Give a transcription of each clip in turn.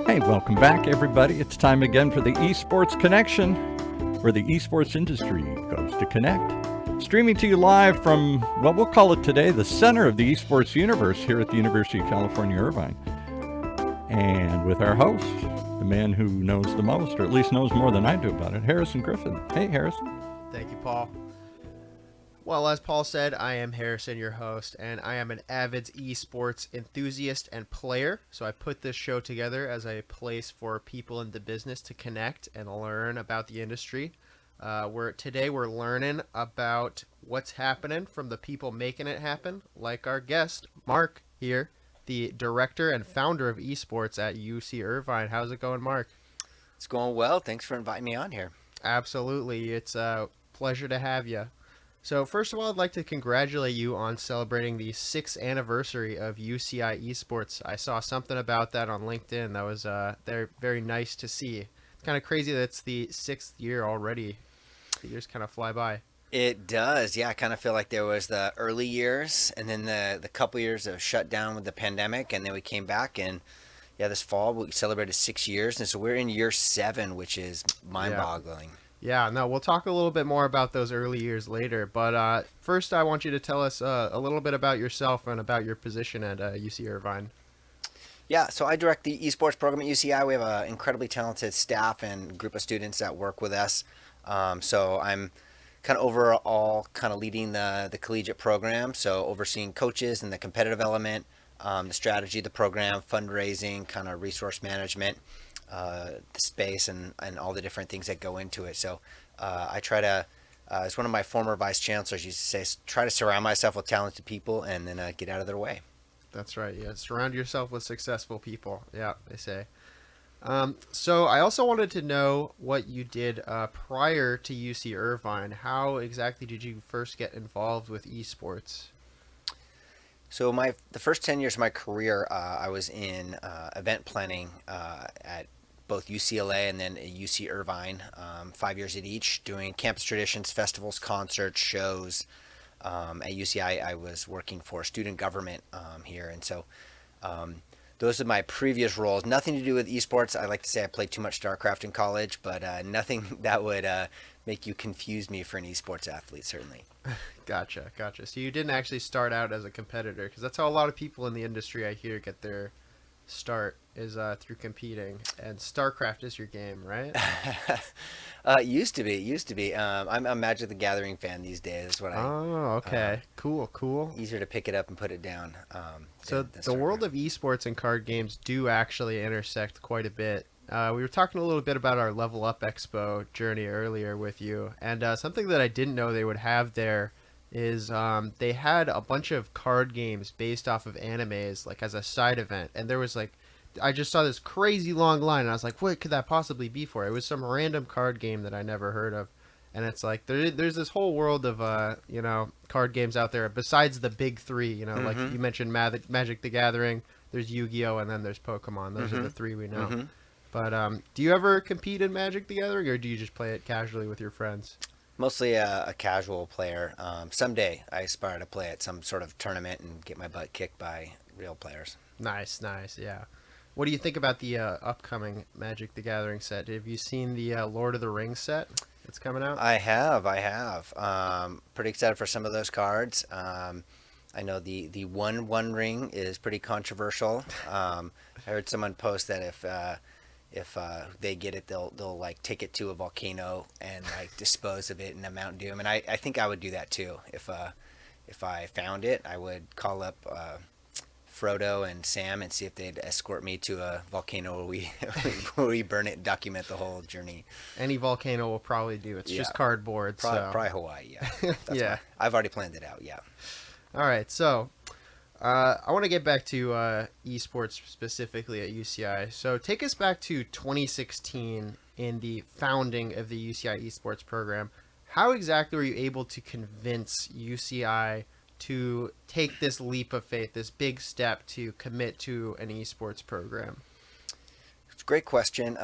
Hey, welcome back, everybody. It's time again for the Esports Connection, where the esports industry goes to connect. Streaming to you live from, well, we'll call it today, the center of the esports universe here at the University of California, Irvine. And with our host, the man who knows the most, or at least knows more than I do about it, Harrison Griffin. Hey, Harrison. Thank you, Paul. Well, as Paul said, I am Harrison, your host, and I am an avid esports enthusiast and player. So I put this show together as a place for people in the business to connect and learn about the industry. Today we're learning about what's happening from the people making it happen, like our guest, Mark, here, the director and founder of esports at UC Irvine. How's it going, Mark? It's going well. Thanks for inviting me on here. Absolutely. It's a pleasure to have you. So first of all, I'd like to congratulate you on celebrating the 6th anniversary of UCI Esports. I saw something about that on LinkedIn. That was very nice to see. It's kind of crazy that it's the 6th year already. The years kind of fly by. It does. Yeah, I kind of feel like there was the early years and then the couple years of shut down with the pandemic, and then we came back, and yeah, this fall we celebrated 6 years, and so we're in year 7, which is mind-boggling. Yeah, no, we'll talk a little bit more about those early years later. But first, I want you to tell us a little bit about yourself and about your position at UC Irvine. Yeah, so I direct the esports program at UCI. We have an incredibly talented staff and group of students that work with us. So I'm kind of overall kind of leading the collegiate program, so overseeing coaches and the competitive element, the strategy of the program, fundraising, kind of resource management, the space and all the different things that go into it. So I try to, as one of my former vice chancellors used to say, try to surround myself with talented people and then get out of their way. That's right. Yeah, surround yourself with successful people. Yeah, they say. So I also wanted to know what you did prior to UC Irvine. How exactly did you first get involved with esports? So the first 10 years of my career, I was in event planning at both UCLA and then UC Irvine, 5 years at each, doing campus traditions, festivals, concerts, shows. At UCI, I was working for student government here, and so those are my previous roles. Nothing to do with esports. I like to say I played too much StarCraft in college, but nothing that would make you confuse me for an esports athlete, certainly. Gotcha. So you didn't actually start out as a competitor, because that's how a lot of people in the industry I hear get their start is through competing. And StarCraft is your game, right? Used to be. I'm a Magic the Gathering fan these days. Oh, okay. Cool. Easier to pick it up and put it down. So the world of esports and card games do actually intersect quite a bit. We were talking a little bit about our Level Up Expo journey earlier with you, and something that I didn't know they would have there is they had a bunch of card games based off of animes, like as a side event, and there was like, I just saw this crazy long line, and I was like, what could that possibly be for? It was some random card game that I never heard of, and it's like there's this whole world of card games out there besides the big three, like you mentioned Magic the Gathering, there's Yu-Gi-Oh, and then there's Pokemon. Those are the three we know. But do you ever compete in Magic the Gathering, or do you just play it casually with your friends? Mostly a casual player. Someday I aspire to play at some sort of tournament and get my butt kicked by real players. Nice, yeah. What do you think about the upcoming Magic the Gathering set? Have you seen the Lord of the Rings set that's coming out? I have. Pretty excited for some of those cards. I know the one ring is pretty controversial. I heard someone post that if they get it, they'll like take it to a volcano and like dispose of it in a Mount Doom, and I think I would do that too. If I found it, I would call up Frodo and Sam and see if they'd escort me to a volcano where we burn it and document the whole journey. Any volcano will probably do. It's just cardboard. Probably Hawaii, yeah. Yeah. I've already planned it out, yeah. All right, so I want to get back to esports specifically at UCI. So take us back to 2016 in the founding of the UCI Esports program. How exactly were you able to convince UCI to take this leap of faith, this big step to commit to an esports program? Great question.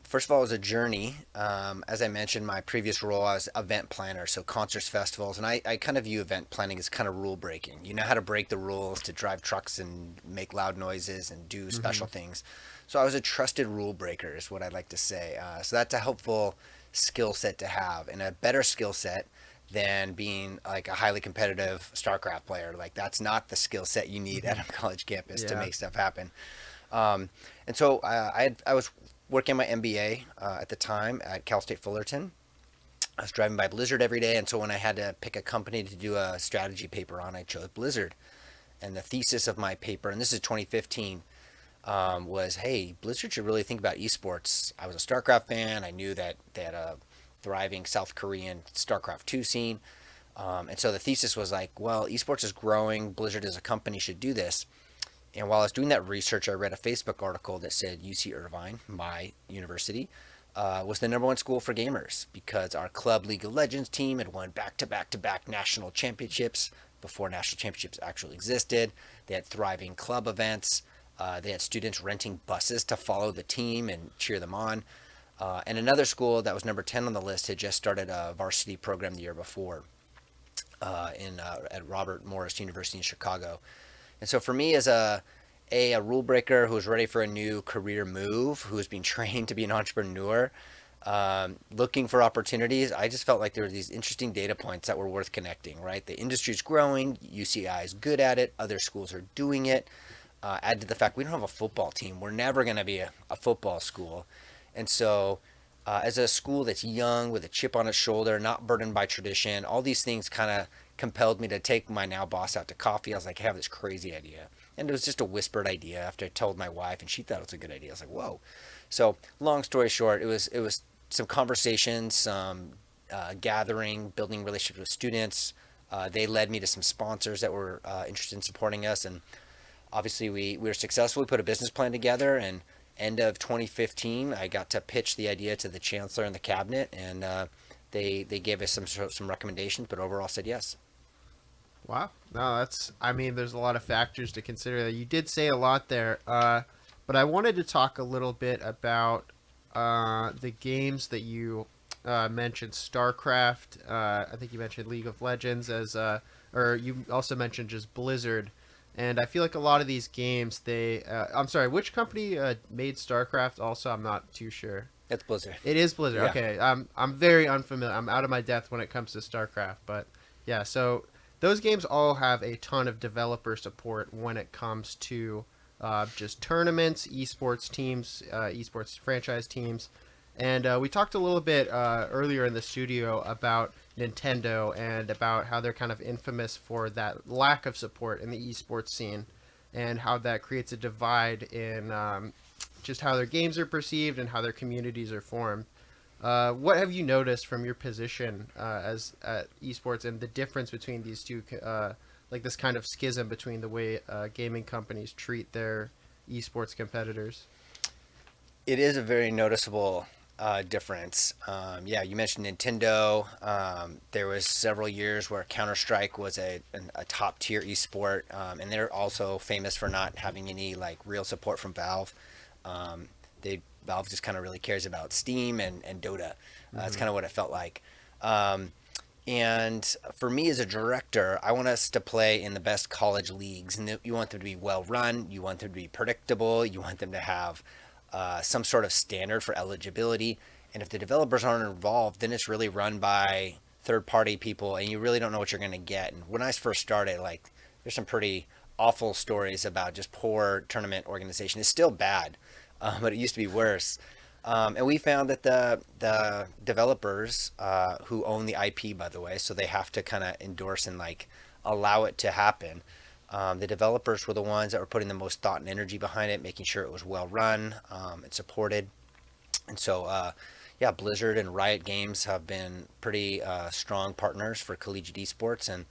First of all, it was a journey. As I mentioned, my previous role, I was event planner, so concerts, festivals, and I kind of view event planning as kind of rule breaking. You know how to break the rules, to drive trucks and make loud noises and do special things. So I was a trusted rule breaker, is what I'd like to say. So that's a helpful skill set to have, and a better skill set than being like a highly competitive StarCraft player. Like that's not the skill set you need at a college campus to Yeah. make stuff happen. And so I was working my MBA at the time at Cal State Fullerton. I was driving by Blizzard every day, and so when I had to pick a company to do a strategy paper on, I chose Blizzard. And the thesis of my paper, and this is 2015, was, hey, Blizzard should really think about esports. I was a StarCraft fan. I knew that they had a thriving South Korean StarCraft 2 scene. And so the thesis was like, well, esports is growing. Blizzard as a company should do this. And while I was doing that research, I read a Facebook article that said UC Irvine, my university, was the #1 school for gamers because our club League of Legends team had won back-to-back national championships before national championships actually existed. They had thriving club events. They had students renting buses to follow the team and cheer them on. And another school that was number 10 on the list had just started a varsity program the year before at Robert Morris University in Chicago. And so for me as a rule breaker who was ready for a new career move, who was being trained to be an entrepreneur, looking for opportunities, I just felt like there were these interesting data points that were worth connecting, right? The industry's growing, UCI is good at it, other schools are doing it. Add to the fact we don't have a football team. We're never going to be a football school. And so as a school that's young, with a chip on its shoulder, not burdened by tradition, all these things kind of compelled me to take my now boss out to coffee. I was like, I have this crazy idea. And it was just a whispered idea after I told my wife, and she thought it was a good idea. I was like, whoa. So long story short, it was some conversations, some gathering, building relationships with students. They led me to some sponsors that were interested in supporting us. And obviously we were successful. We put a business plan together, and end of 2015, I got to pitch the idea to the chancellor and the cabinet, and they gave us some recommendations, but overall said yes. Wow. No, I mean, there's a lot of factors to consider. You did say a lot there, but I wanted to talk a little bit about the games that you mentioned. StarCraft, I think you mentioned League of Legends, or you also mentioned just Blizzard. And I feel like a lot of these games, I'm sorry, which company made StarCraft also? I'm not too sure. It's Blizzard. It is Blizzard. Yeah. Okay. I'm very unfamiliar. I'm out of my depth when it comes to StarCraft, but yeah, so those games all have a ton of developer support when it comes to just tournaments, esports teams, esports franchise teams. And we talked a little bit earlier in the studio about Nintendo and about how they're kind of infamous for that lack of support in the esports scene, and how that creates a divide in just how their games are perceived and how their communities are formed. What have you noticed from your position as at esports, and the difference between these two, like this kind of schism between the way gaming companies treat their esports competitors? It is a very noticeable difference. Yeah, you mentioned Nintendo. There was several years where Counter-Strike was a top tier esport, and they're also famous for not having any like real support from Valve. Valve just kind of really cares about Steam and Dota. That's kind of what it felt like. And for me as a director, I want us to play in the best college leagues, and you want them to be well run, you want them to be predictable, you want them to have some sort of standard for eligibility. And if the developers aren't involved, then it's really run by third-party people, and you really don't know what you're going to get. And when I first started, like, there's some pretty awful stories about just poor tournament organization. It's still bad, but it used to be worse. And we found that the developers who own the IP, by the way, so they have to kind of endorse and like allow it to happen. The developers were the ones that were putting the most thought and energy behind it, making sure it was well run and supported. And so, yeah, Blizzard and Riot Games have been pretty strong partners for collegiate esports. And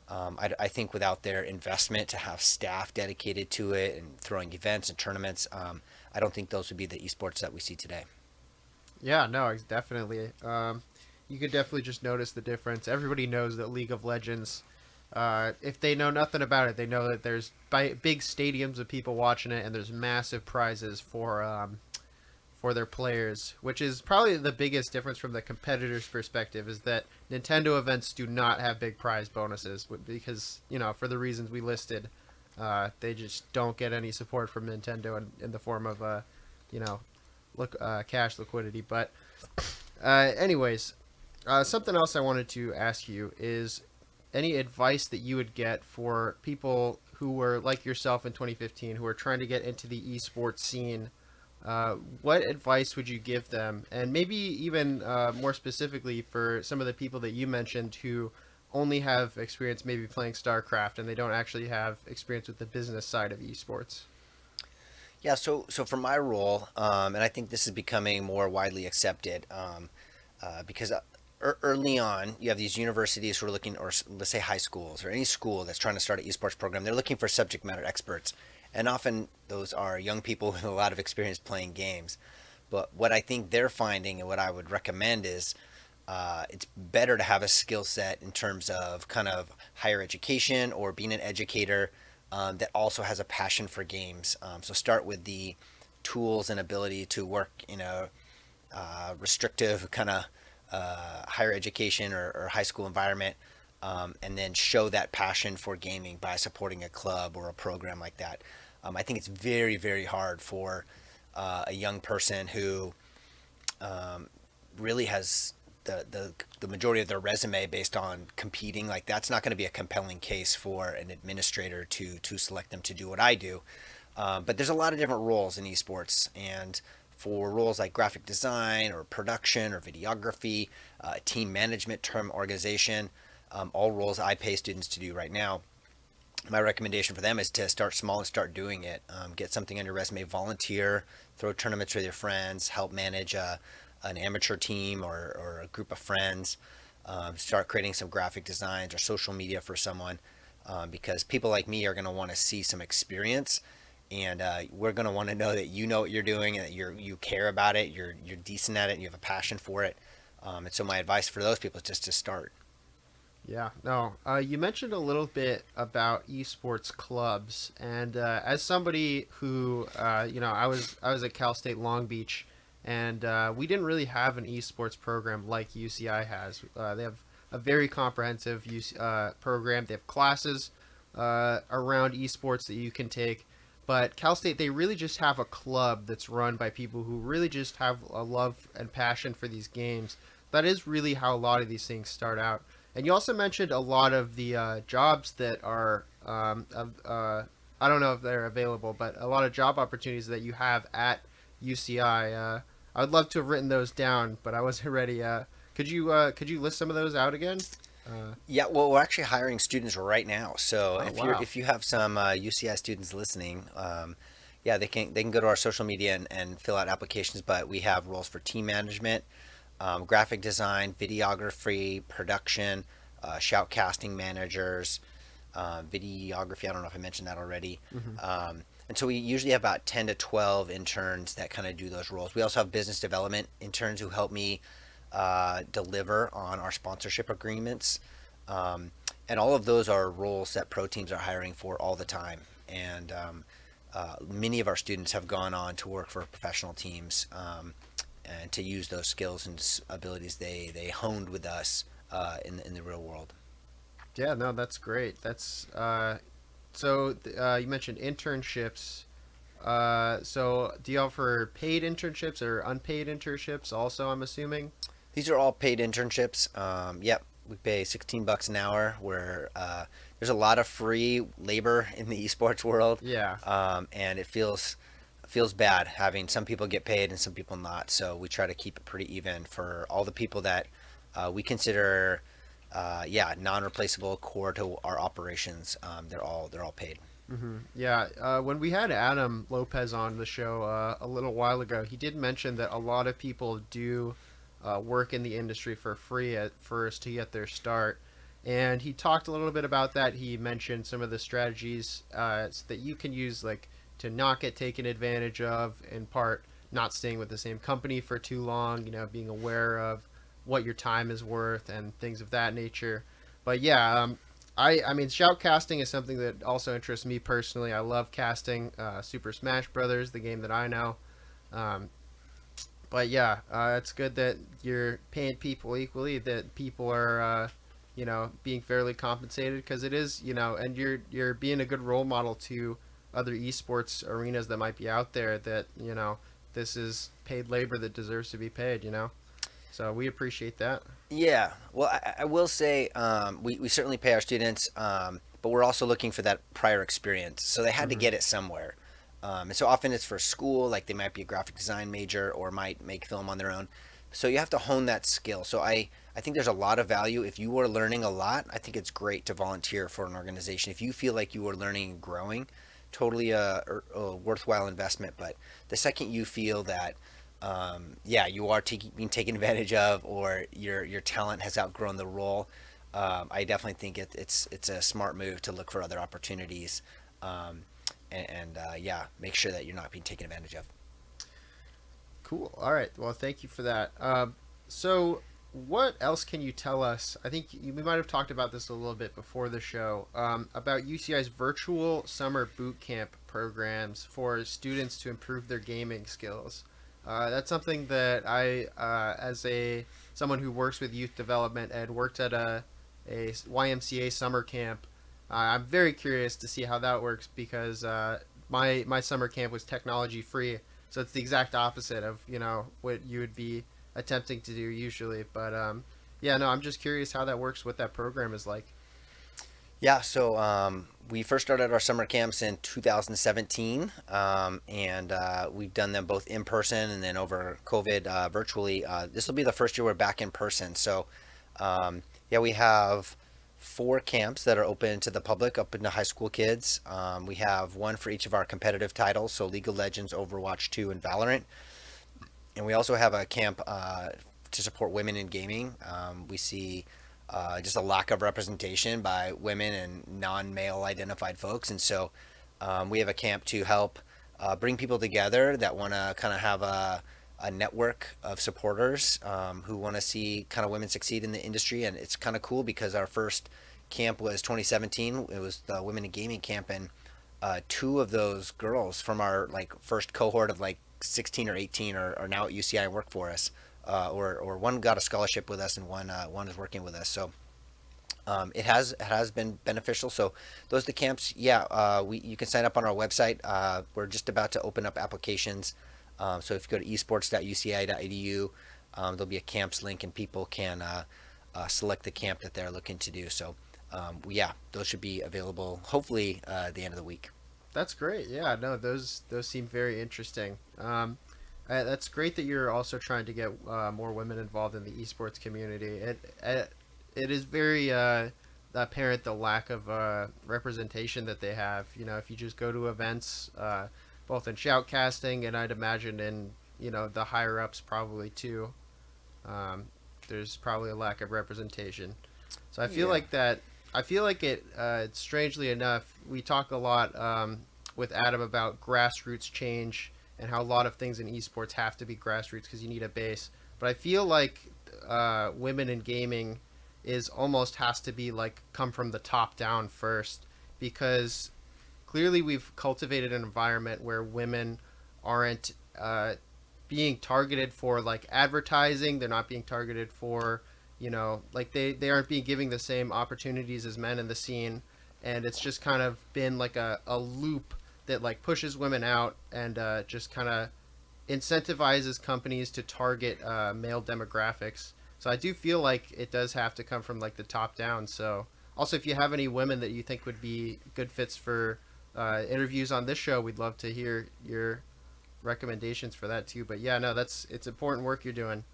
I think without their investment to have staff dedicated to it and throwing events and tournaments, I don't think those would be the esports that we see today. Yeah, no, definitely. You could definitely just notice the difference. Everybody knows that League of Legends, if they know nothing about it, they know that there's big stadiums of people watching it, and there's massive prizes for for their players, which is probably the biggest difference from the competitor's perspective, is that Nintendo events do not have big prize bonuses because, for the reasons we listed, they just don't get any support from Nintendo in the form of, cash liquidity. But anyways, something else I wanted to ask you is any advice that you would get for people who were like yourself in 2015 who are trying to get into the esports scene. What advice would you give them? And maybe even more specifically for some of the people that you mentioned who only have experience maybe playing StarCraft and they don't actually have experience with the business side of esports. Yeah, so for my role, and I think this is becoming more widely accepted, because early on, you have these universities who are looking, or let's say high schools, or any school that's trying to start an esports program. They're looking for subject matter experts, and often those are young people with a lot of experience playing games. But what I think they're finding, and what I would recommend is, it's better to have a skill set in terms of kind of higher education or being an educator, that also has a passion for games. So start with the tools and ability to work in a restrictive kind of higher education or high school environment, and then show that passion for gaming by supporting a club or a program like that. I think it's very, very hard for a young person who really has the majority of their resume based on competing. Like, that's not going to be a compelling case for an administrator to select them to do what I do. But there's a lot of different roles in esports, and for roles like graphic design or production or videography, team management, term organization, all roles I pay students to do right now. My recommendation for them is to start small and start doing it. Get something on your resume, volunteer, throw tournaments with your friends, help manage an amateur team or a group of friends. Start creating some graphic designs or social media for someone, because people like me are going to want to see some experience, and we're going to want to know that you know what you're doing and that you care about it, you're decent at it, and you have a passion for it. And so my advice for those people is just to start. Yeah, no. You mentioned a little bit about esports clubs, and as somebody who, I was at Cal State Long Beach, and we didn't really have an esports program like UCI has. They have a very comprehensive program. They have classes around esports that you can take, but Cal State, they really just have a club that's run by people who really just have a love and passion for these games. That is really how a lot of these things start out. And you also mentioned a lot of the jobs that are, I don't know if they're available, but a lot of job opportunities that you have at UCI. I would love to have written those down, but I wasn't ready. Could you list some of those out again? Yeah, well, we're actually hiring students right now. So if you have some UCI students listening, yeah, they can go to our social media and fill out applications. But we have roles for team management, graphic design, videography, production, shoutcasting managers, videography. I don't know if I mentioned that already. Mm-hmm. And so we usually have about 10 to 12 interns that kind of do those roles. We also have business development interns who help me deliver on our sponsorship agreements. And all of those are roles that pro teams are hiring for all the time. And many of our students have gone on to work for professional teams, and to use those skills and abilities they honed with us in the real world. Yeah, no, that's great. That's so you mentioned internships. So do you offer paid internships or unpaid internships also, I'm assuming? These are all paid internships. Yep, we pay $16 an hour, where there's a lot of free labor in the esports world. Yeah. And it feels bad having some people get paid and some people not. So we try to keep it pretty even for all the people that we consider non-replaceable core to our operations. They're all paid. Mm-hmm. Yeah. When we had Adam Lopez on the show a little while ago, he did mention that a lot of people do work in the industry for free at first to get their start. And he talked a little bit about that. He mentioned some of the strategies that you can use, like to not get taken advantage of, in part not staying with the same company for too long, being aware of what your time is worth and things of that nature. But yeah, I mean, shoutcasting is something that also interests me personally. I love casting Super Smash Brothers, the game that I know. But yeah, it's good that you're paying people equally, that people are, being fairly compensated, because it is, and you're being a good role model to other esports arenas that might be out there, that, this is paid labor that deserves to be paid. So we appreciate that. Yeah, well, I will say we certainly pay our students, but we're also looking for that prior experience. So they had to Hmm. get it somewhere. And so often it's for school, like they might be a graphic design major or might make film on their own. So you have to hone that skill. So I think there's a lot of value. If you are learning a lot, I think it's great to volunteer for an organization. If you feel like you are learning and growing, totally a worthwhile investment. But the second you feel that yeah, you are being taken advantage of, or your talent has outgrown the role. I definitely think it's a smart move to look for other opportunities, um, and yeah, make sure that you're not being taken advantage of. Cool. All right. Well, thank you for that. So, what else can you tell us? I think we might have talked about this a little bit before the show, about UCI's virtual summer boot camp programs for students to improve their gaming skills. That's something that as a someone who works with youth development and worked at a YMCA summer camp, I'm very curious to see how that works, because my summer camp was technology free, so it's the exact opposite of what you would be attempting to do usually. But yeah, no, I'm just curious how that works, what that program is like. Yeah, so we first started our summer camps in 2017, and we've done them both in person and then over COVID virtually. This will be the first year we're back in person. So, yeah, we have four camps that are open to the public, open to high school kids. We have one for each of our competitive titles, so League of Legends, Overwatch 2, and Valorant. And we also have a camp to support women in gaming. We see just a lack of representation by women and non-male identified folks, and so we have a camp to help bring people together that want to kind of have a network of supporters who want to see kind of women succeed in the industry. And it's kind of cool because our first camp was 2017. It was the Women in Gaming camp, and two of those girls from our like first cohort of like 16 or 18 are now at UCI and work for us. Or one got a scholarship with us, and one is working with us. So it has been beneficial. So those are the camps. Yeah, you can sign up on our website. We're just about to open up applications. So if you go to esports.uci.edu, there'll be a camps link, and people can select the camp that they're looking to do. So yeah, those should be available hopefully at the end of the week. That's great. Yeah, no, those seem very interesting. That's great that you're also trying to get more women involved in the esports community. It is very apparent the lack of representation that they have. If you just go to events, both in shoutcasting and I'd imagine in the higher ups probably too, there's probably a lack of representation. So I feel Yeah. like that. I feel like it. Strangely enough, we talk a lot with Adam about grassroots change and how a lot of things in esports have to be grassroots because you need a base. But I feel like women in gaming is almost has to be like come from the top down first, because clearly we've cultivated an environment where women aren't being targeted for like advertising. They're not being targeted for like they aren't being given the same opportunities as men in the scene, and it's just kind of been like a loop that like pushes women out and just kind of incentivizes companies to target male demographics. So I do feel like it does have to come from like the top down. So also, if you have any women that you think would be good fits for interviews on this show, we'd love to hear your recommendations for that too. But yeah, no, it's important work you're doing.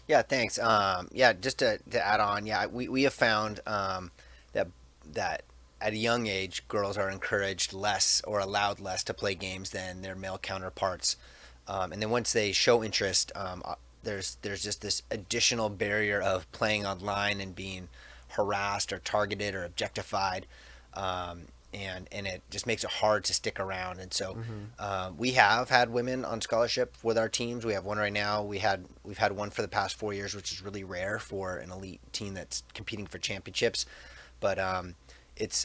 Yeah, thanks. Yeah, just to add on, yeah, we have found that that at a young age, girls are encouraged less or allowed less to play games than their male counterparts. And then once they show interest, there's just this additional barrier of playing online and being harassed or targeted or objectified. And it just makes it hard to stick around. And so Mm-hmm. we have had women on scholarship with our teams. We have one right now. We've had one for the past 4 years, which is really rare for an elite team that's competing for championships. But it's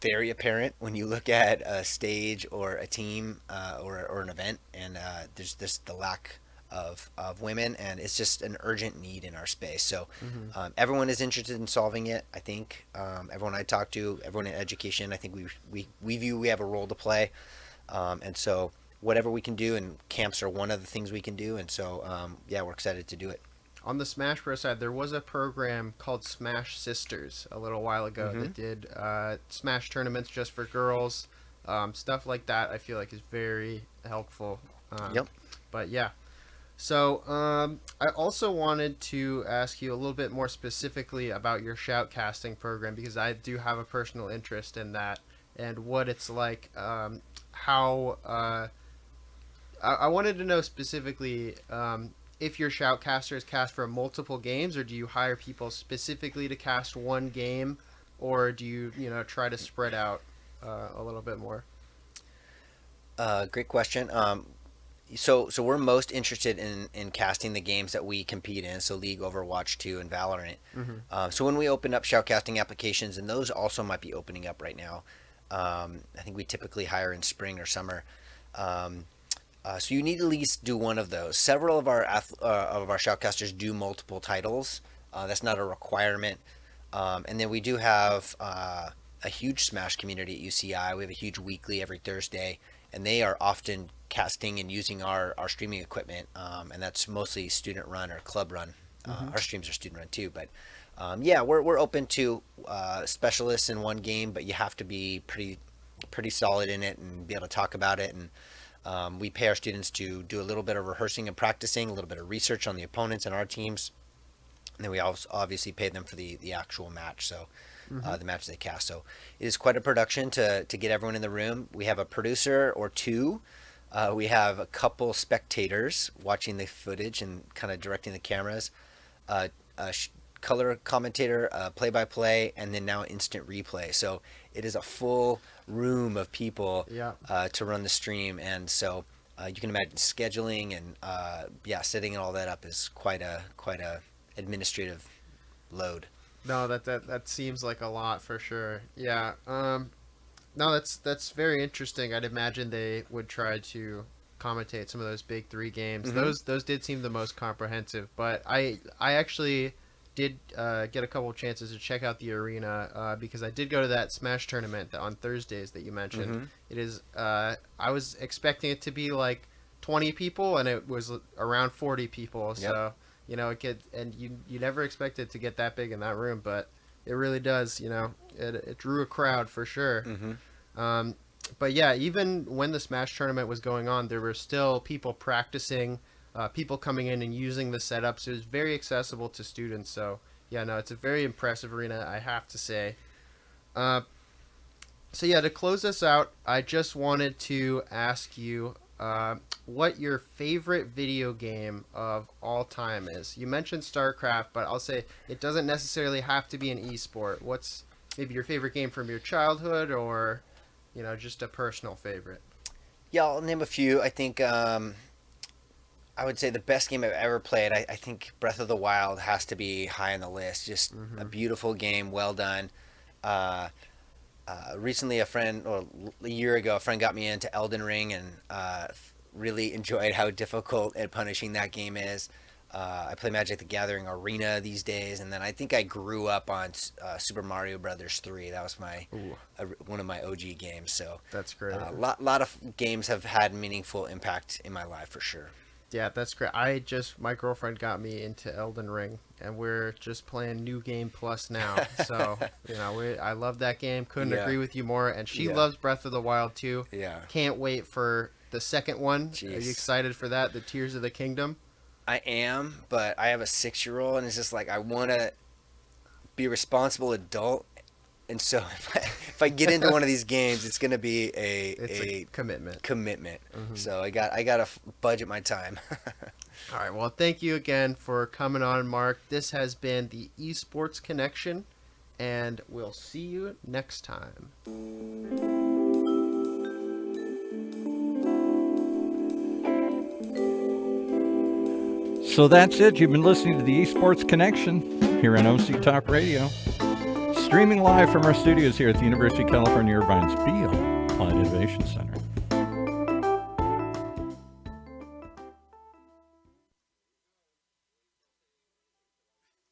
very apparent when you look at a stage or a team or an event, and there's this the lack of women, and it's just an urgent need in our space. So everyone is interested in solving it. I think everyone I talk to, everyone in education, I think we view we have a role to play, and so whatever we can do, and camps are one of the things we can do, and so yeah, we're excited to do it. On the Smash Bros. Side, there was a program called Smash Sisters a little while ago that did Smash tournaments just for girls, stuff like that. I feel like is very helpful. Yep. But yeah. So I also wanted to ask you a little bit more specifically about your shoutcasting program, because I do have a personal interest in that and what it's like. How I wanted to know specifically if your shoutcasters cast for multiple games, or do you hire people specifically to cast one game, or do you try to spread out a little bit more? Great question. So we're most interested in casting the games that we compete in, so League, Overwatch 2, and Valorant. So when we open up shoutcasting applications, and those also might be opening up right now, I think we typically hire in spring or summer. So you need to at least do one of those. Several of our shoutcasters do multiple titles. That's not a requirement. And then we do have a huge Smash community at UCI. We have a huge weekly every Thursday, and they are often casting and using our streaming equipment, and that's mostly student run or club run. Our streams are student run too, but yeah, we're open to specialists in one game, but you have to be pretty solid in it and be able to talk about it. And we pay our students to do a little bit of rehearsing and practicing, a little bit of research on the opponents and our teams, and then we also obviously pay them for the actual match, so the match they cast. So it is quite a production to get everyone in the room. We have a producer or two. We have a couple spectators watching the footage and kind of directing the cameras, color commentator, play-by-play, and then now instant replay. So it is a full room of people to run the stream, and so you can imagine scheduling and setting all that up is quite a administrative load. No, that seems like a lot for sure. Yeah. No, that's very interesting. I'd imagine they would try to commentate some of those big three games. Those did seem the most comprehensive, but I actually did get a couple of chances to check out the arena because I did go to that Smash tournament on Thursdays that you mentioned. It is I was expecting it to be like 20 people, and it was around 40 people. So you never expect it to get that big in that room, but it really does. It drew a crowd for sure. But yeah, even when the Smash tournament was going on, there were still people practicing, people coming in and using the setups. It was very accessible to students. So yeah, no, it's a very impressive arena, I have to say. So yeah, to close this out, I just wanted to ask you what your favorite video game of all time is. You mentioned StarCraft, but I'll say it doesn't necessarily have to be an esport. What's maybe your favorite game from your childhood, or just a personal favorite? Yeah, I'll name a few. I think I would say the best game I've ever played, I think Breath of the Wild has to be high on the list. Just a beautiful game, well done. Recently, a year ago, a friend got me into Elden Ring, and really enjoyed how difficult and punishing that game is. I play Magic the Gathering Arena these days, and then I think I grew up on Super Mario Brothers 3. That was one of my OG games. So that's great. A lot of games have had meaningful impact in my life for sure. Yeah, that's great. My girlfriend got me into Elden Ring, and we're just playing New Game Plus now. So, I love that game. Couldn't agree with you more. And she loves Breath of the Wild too. Yeah. Can't wait for the second one. Jeez. Are you excited for that? The Tears of the Kingdom? I am, but I have a 6-year-old, and it's just like I want to be a responsible adult. And so if I get into one of these games, it's going to be a commitment. So I got to budget my time. All right. Well, thank you again for coming on, Mark. This has been the Esports Connection, and we'll see you next time. So that's it. You've been listening to the Esports Connection here on OC Talk Radio. Streaming live from our studios here at the University of California, Irvine's Beale Applied Innovation Center.